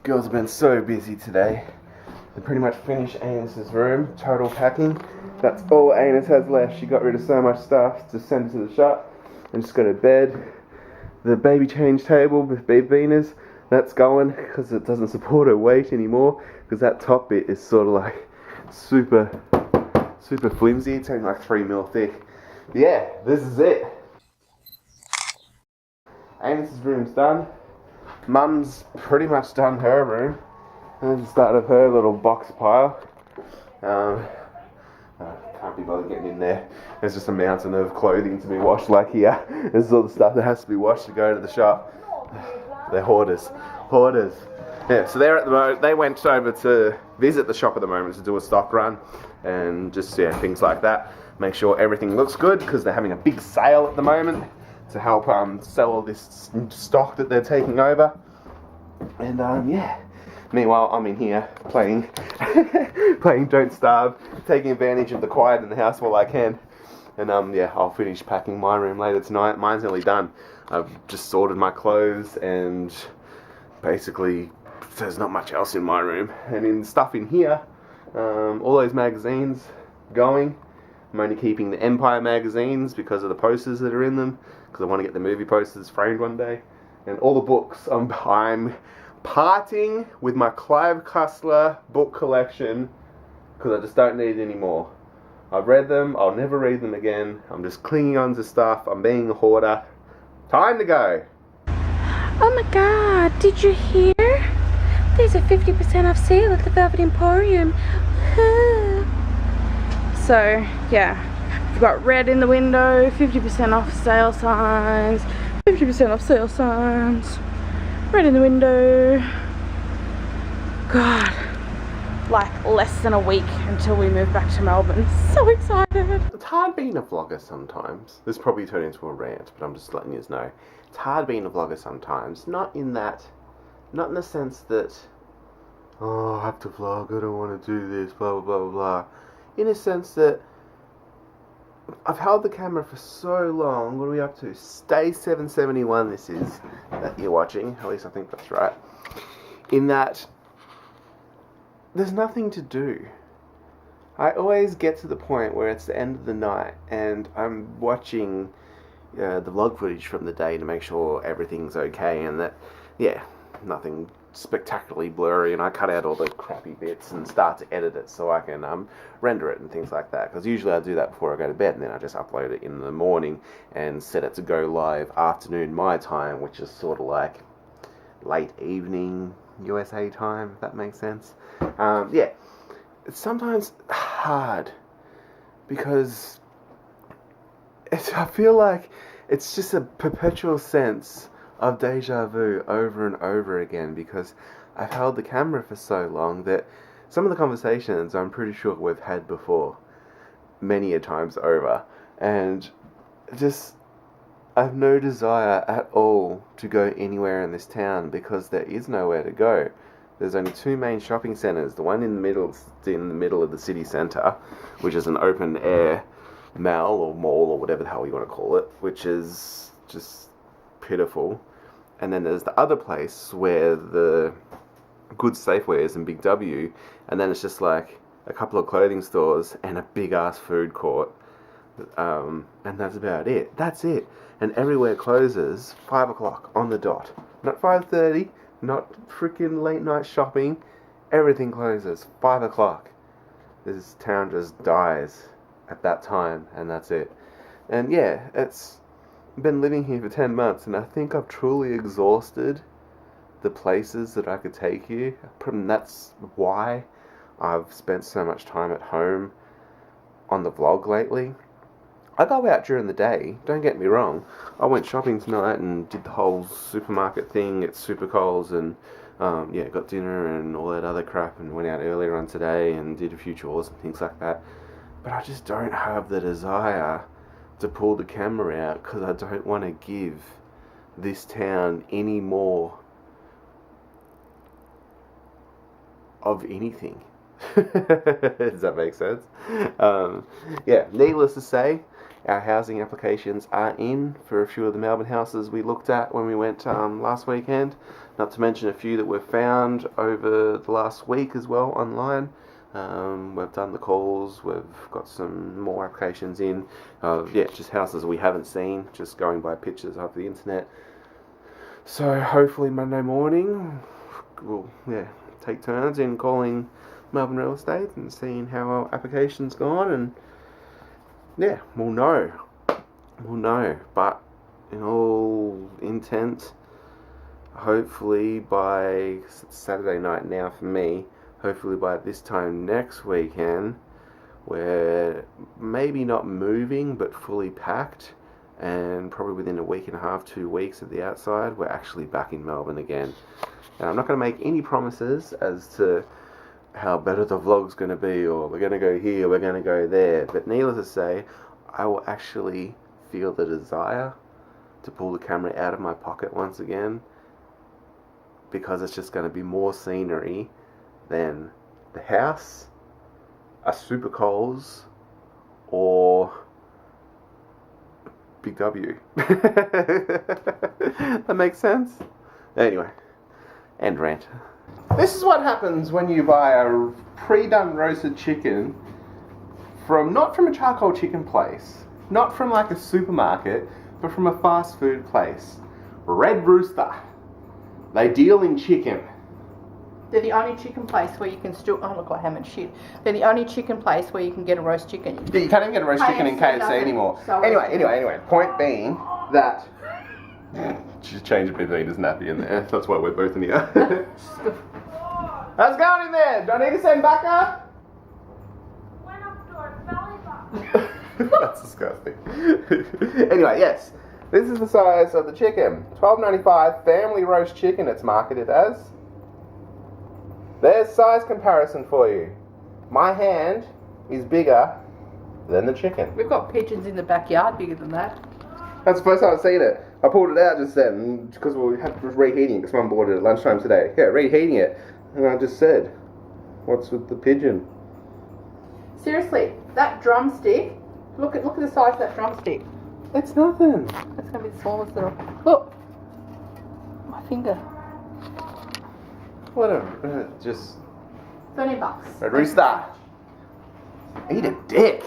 Girls have been so busy today. They pretty much finished Anus's room, total packing. That's all Anus has left. She got rid of so much stuff to send to the shop and just go to bed. The baby change table with Venus, that's going because it doesn't support her weight anymore, because that top bit is sort of like super flimsy. It's only like 3 mil thick. But yeah, this is it. Anus's room's done. Mum's pretty much done her room. And just started her little box pile. Can't be bothered getting in there. There's just a mountain of clothing to be washed like here. This is all the stuff that has to be washed to go to the shop. They're hoarders. Yeah, so they're at the moment. They went over to visit the shop at the moment to do a stock run and just things like that. Make sure everything looks good because they're having a big sale at the moment to help sell all this stock that they're taking over. And yeah. Meanwhile, I'm in here playing Don't Starve, taking advantage of the quiet in the house while I can. And yeah, I'll finish packing my room later tonight. Mine's nearly done. I've just sorted my clothes and basically there's not much else in my room. And in stuff in here, all those magazines going. I'm only keeping the Empire magazines because of the posters that are in them, because I want to get the movie posters framed one day. And all the books, I'm parting with my Clive Cussler book collection because I just don't need it anymore. I've read them, I'll never read them again. I'm just clinging on to stuff. I'm being a hoarder. Time to go. Oh my god, did you hear? There's a 50% off sale at the Velvet Emporium. So, yeah, we've got red in the window, 50% off sale signs, 50% off sale signs. Right in the window. God, like less than a week until we move back to Melbourne. So excited. It's hard being a vlogger sometimes. This probably turned into a rant, but I'm just letting you know. It's hard being a vlogger sometimes. Not in the sense that, oh, I have to vlog, I don't want to do this, blah, blah, blah, blah, blah. In a sense that I've held the camera for so long. What are we up to? Day 771 this is, that you're watching. At least I think that's right. In that, there's nothing to do. I always get to the point where it's the end of the night and I'm watching the vlog footage from the day to make sure everything's okay and that, yeah, nothing spectacularly blurry, and I cut out all the crappy bits and start to edit it so I can render it and things like that, because usually I do that before I go to bed and then I just upload it in the morning and set it to go live afternoon my time, which is sort of like late evening USA time, if that makes sense. Yeah, it's sometimes hard because I feel like it's just a perpetual sense of deja vu over and over again, because I've held the camera for so long that some of the conversations I'm pretty sure we've had before many a times over, and just I've no desire at all to go anywhere in this town because there is nowhere to go. There's only two main shopping centres. The one in the middle of the city centre, which is an open air mall or whatever the hell you want to call it, which is just pitiful. And then there's the other place where the good Safeway is in Big W, and then it's just like a couple of clothing stores and a big ass food court, and that's about it. That's it. And everywhere closes 5 o'clock on the dot. Not 5:30, not freaking late night shopping. Everything closes 5 o'clock. This town just dies at that time, and that's it. And yeah, it's been living here for 10 months, and I think I've truly exhausted the places that I could take you. And that's why I've spent so much time at home on the vlog lately. I go out during the day, don't get me wrong. I went shopping tonight and did the whole supermarket thing at Super Coles, and yeah, got dinner and all that other crap, and went out earlier on today and did a few chores and things like that. But I just don't have the desire to pull the camera out because I don't want to give this town any more of anything. Does that make sense? Yeah, needless to say, Our housing applications are in for a few of the Melbourne houses we looked at when we went last weekend. Not to mention a few that we've found over the last week as well online. We've done the calls, we've got some more applications in. Just houses we haven't seen, just going by pictures off the internet. So hopefully Monday morning we'll take turns in calling Melbourne real estate and seeing how our application's gone, and we'll know. But in all intent, hopefully by Saturday night now for me, hopefully by this time next weekend, we're maybe not moving but fully packed, and probably within a week and a half, 2 weeks at the outside, we're actually back in Melbourne again. And I'm not going to make any promises as to how better the vlog's going to be, or we're going to go here, we're going to go there, but needless to say, I will actually feel the desire to pull the camera out of my pocket once again, because it's just going to be more scenery than the house, a Super Coles, or Big W. That makes sense? Anyway, end rant. This is what happens when you buy a pre-done roasted chicken not from a charcoal chicken place, not from like a supermarket, but from a fast food place. Red Rooster. They deal in chicken. They're the only chicken place where you can still... Oh, look, I haven't shit. They're the only chicken place where you can get a roast chicken. Yeah, you can't even get a roast chicken in KFC anymore. Anyway. Point being that... Just change a bit of Edith's nappy in there. That's why we're both in here. How's it going in there? Do I need to send back up? Went up to our belly button. That's disgusting. Anyway, yes. This is the size of the chicken. $12.95 family roast chicken it's marketed as. There's size comparison for you. My hand is bigger than the chicken. We've got pigeons in the backyard bigger than that. That's the first time I've seen it. I pulled it out just then because we had to reheating it because Mum bought it at lunchtime today. Yeah, reheating it. And I just said, what's with the pigeon? Seriously, that drumstick, look at the size of that drumstick. It's nothing. That's going to be the smallest little... Look! My finger. Whatever. Just... $13. Red Rooster. Eat a dick.